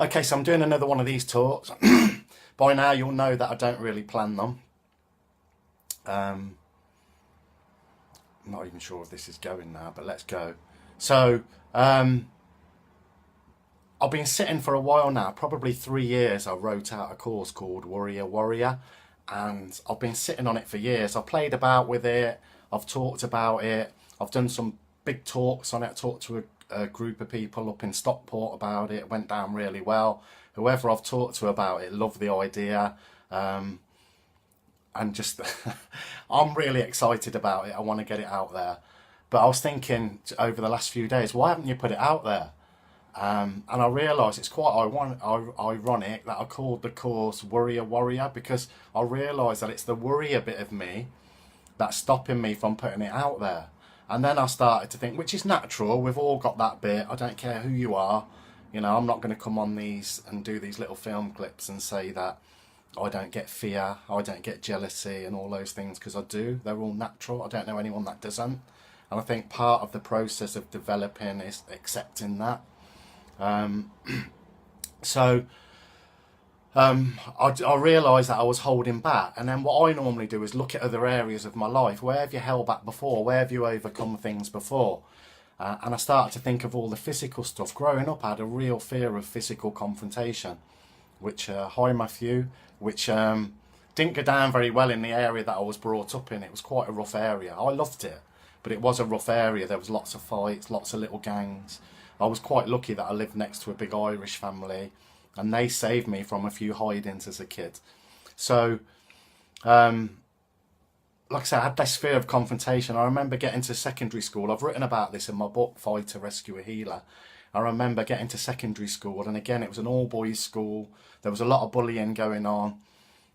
Okay, so I'm doing another one of these talks. By now, you'll know that I don't really plan them. Um, I'm not even sure if this is going now, but let's go. So, I've been sitting for a while now, probably 3 years. I wrote out a course called Warrior Warrior, and I've been sitting on it for years. I've played about with it, I've talked about it, I've done some big talks on it. I talked to a group of people up in Stockport about it. It went down really well. Whoever I've talked to about it loved the idea. And just I'm really excited about it. I want to get it out there. But I was thinking over the last few days, why haven't you put it out there? And I realise it's quite ironic that I called the course Warrior Warrior, because I realise that it's the worrier bit of me that's stopping me from putting it out there. And then I started to think, which is natural, we've all got that bit. I don't care who you are. I'm not going to come on these and do these little film clips and say that I don't get fear, I don't get jealousy and all those things, because I do. They're all natural. I don't know anyone that doesn't. And I think part of the process of developing is accepting that. So I realised that I was holding back. And then what I normally do is look at other areas of my life. Where have you held back before? Where have you overcome things before? And I started to think of all the physical stuff. Growing up, I had a real fear of physical confrontation, which, hi Matthew, which didn't go down very well in the area that I was brought up in. It was quite a rough area. I loved it, but it was a rough area. There was lots of fights, lots of little gangs. I was quite lucky that I lived next to a big Irish family, and they saved me from a few hide-ins as a kid. So, like I said, I had this fear of confrontation. I remember getting to secondary school. I've written about this in my book, Fighter, Rescuer, Healer. I remember getting to secondary school, and again, it was an all-boys school. There was a lot of bullying going on.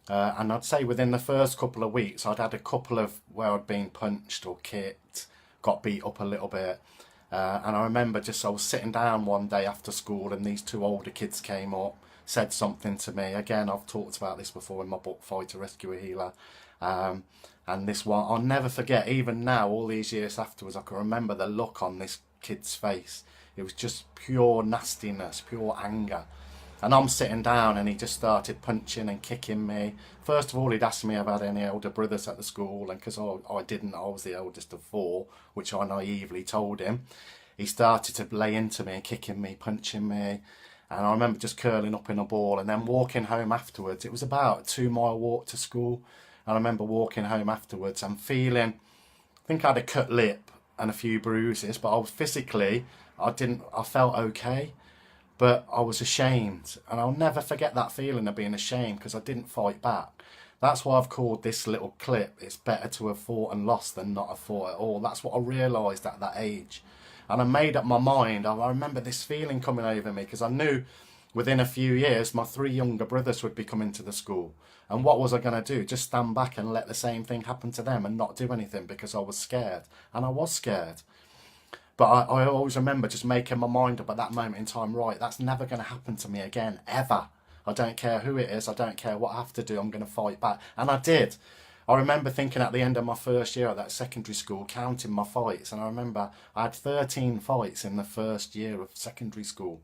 And I'd say within the first couple of weeks, I'd had a couple of where I'd been punched or kicked, got beat up a little bit. And I remember I was sitting down one day after school, and these two older kids came up, said something to me. Again, I've talked about this before in my book, Fighter, Rescuer, Healer. And this one, I'll never forget, even now, all these years afterwards, I can remember the look on this kid's face. It was just pure nastiness, pure anger. And I'm sitting down, and he just started punching and kicking me. First of all, he'd asked me if I had any older brothers at the school, and because I didn't, I was the eldest of four, which I naively told him. He started to lay into me, kicking me, punching me. And I remember just curling up in a ball and then walking home afterwards. It was about a 2 mile walk to school. And I remember walking home afterwards and feeling, I think I had a cut lip and a few bruises, but I was physically, I felt okay, but I was ashamed. And I'll never forget that feeling of being ashamed, because I didn't fight back. That's why I've called this little clip, it's better to have fought and lost than not have fought at all. That's what I realised at that age. And I made up my mind. I remember this feeling coming over me, because I knew within a few years my 3 younger brothers would be coming to the school. And what was I going to do? Just stand back and let the same thing happen to them and not do anything because I was scared. And I was scared. But I always remember just making my mind up at that moment in time, right, that's never going to happen to me again, ever. I don't care who it is. I don't care what I have to do. I'm going to fight back. And I did. I remember thinking at the end of my first year at that secondary school, counting my fights. And I remember I had 13 fights in the first year of secondary school.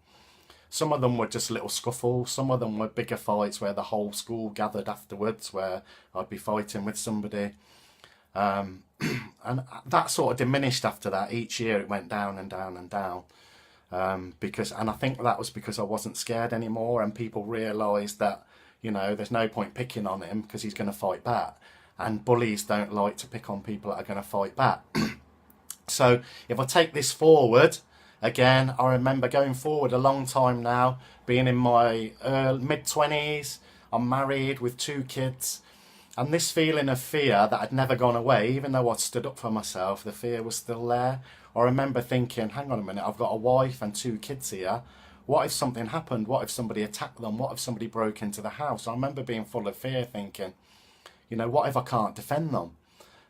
Some of them were just little scuffles. Some of them were bigger fights where the whole school gathered afterwards, where I'd be fighting with somebody. And that sort of diminished after that. Each year it went down and down and down. And I think that was because I wasn't scared anymore, and people realised that, there's no point picking on him because he's going to fight back. And bullies don't like to pick on people that are going to fight back. So if I take this forward, again, I remember going forward a long time now, being in my mid-20s, I'm married with 2 kids, and this feeling of fear that had never gone away, even though I'd stood up for myself, the fear was still there. I remember thinking, hang on a minute, I've got a wife and 2 kids here. What if something happened? What if somebody attacked them? What if somebody broke into the house? I remember being full of fear, thinking, what if I can't defend them?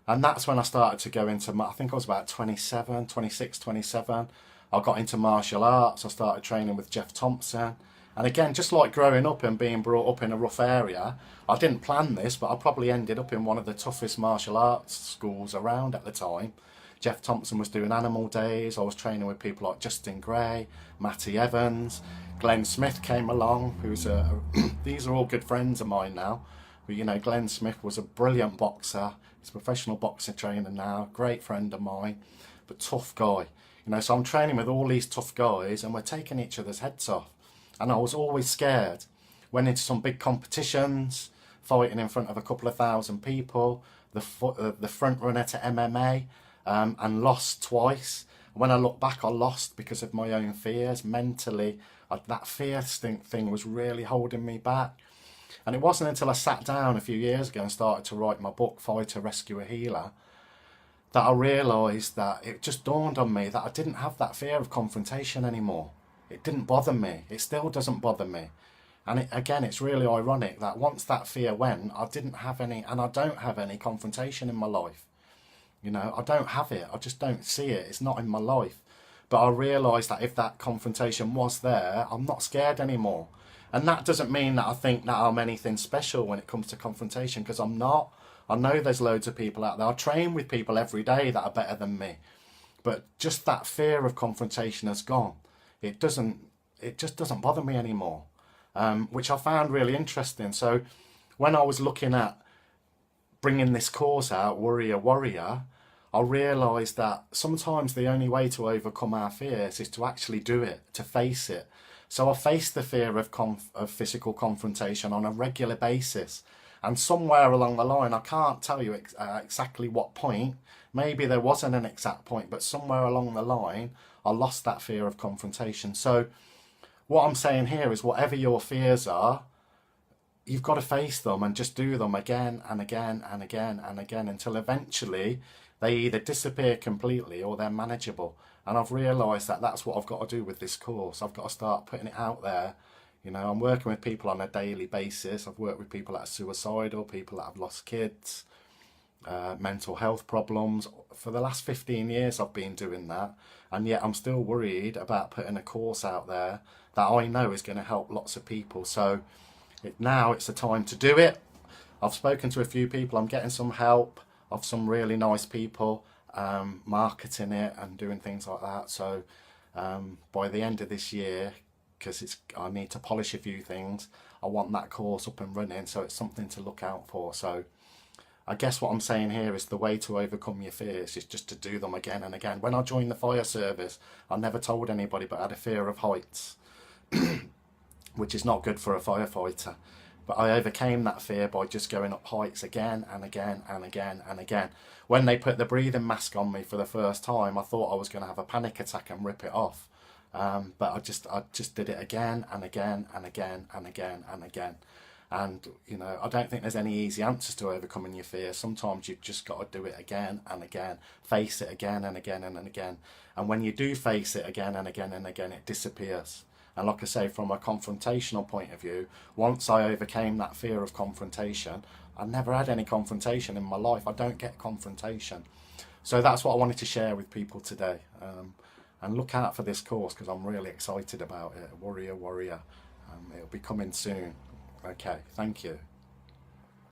And that's when I started to go into, I think I was about 27, 26, 27. I got into martial arts. I started training with Jeff Thompson. And again, just like growing up and being brought up in a rough area, I didn't plan this, but I probably ended up in one of the toughest martial arts schools around at the time. Jeff Thompson was doing Animal Days. I was training with people like Justin Gray, Matty Evans, Glenn Smith came along, who's these are all good friends of mine now. But you know, Glenn Smith was a brilliant boxer. He's a professional boxing trainer now, great friend of mine, but tough guy. You know, so I'm training with all these tough guys and we're taking each other's heads off. And I was always scared. Went into some big competitions, fighting in front of a couple of thousand people, the front runner to MMA, and lost twice. When I look back, I lost because of my own fears. Mentally, that fear thing was really holding me back. And it wasn't until I sat down a few years ago and started to write my book, Fighter, Rescuer, Healer, that I realised that it just dawned on me that I didn't have that fear of confrontation anymore. It didn't bother me. It still doesn't bother me. And again, it's really ironic that once that fear went, I didn't have any, and I don't have any confrontation in my life. You know, I don't have it. I just don't see it. It's not in my life. But I realised that if that confrontation was there, I'm not scared anymore. And that doesn't mean that I think that I'm anything special when it comes to confrontation, because I'm not. I know there's loads of people out there. I train with people every day that are better than me. But just that fear of confrontation has gone. It just doesn't bother me anymore, which I found really interesting. So when I was looking at bringing this course out, Warrior Warrior, I realised that sometimes the only way to overcome our fears is to actually do it, to face it. So I faced the fear of physical confrontation on a regular basis. And somewhere along the line, I can't tell you exactly what point, maybe there wasn't an exact point, but somewhere along the line, I lost that fear of confrontation. So what I'm saying here is whatever your fears are, you've got to face them and just do them again and again and again and again until eventually they either disappear completely or they're manageable. And I've realised that that's what I've got to do with this course. I've got to start putting it out there. You know, I'm working with people on a daily basis. I've worked with people that are suicidal, people that have lost kids, mental health problems. For the last 15 years I've been doing that, and yet I'm still worried about putting a course out there that I know is going to help lots of people. So now it's the time to do it. I've spoken to a few people. I'm getting some help of some really nice people marketing it and doing things like that. So by the end of this year, because I need to polish a few things, I want that course up and running, so it's something to look out for. So I guess what I'm saying here is the way to overcome your fears is just to do them again and again. When I joined the fire service, I never told anybody, but I had a fear of heights, which is not good for a firefighter. But I overcame that fear by just going up heights again and again and again and again. When they put the breathing mask on me for the first time, I thought I was going to have a panic attack and rip it off. But I just did it again and again and again and again and again. And, you know, I don't think there's any easy answers to overcoming your fear. Sometimes you've just got to do it again and again, face it again and again and again. And when you do face it again and again and again, it disappears. And like I say, from a confrontational point of view, once I overcame that fear of confrontation, I never had any confrontation in my life. I don't get confrontation. So that's what I wanted to share with people today. And look out for this course because I'm really excited about it. Warrior Warrior. It'll be coming soon. Okay, thank you.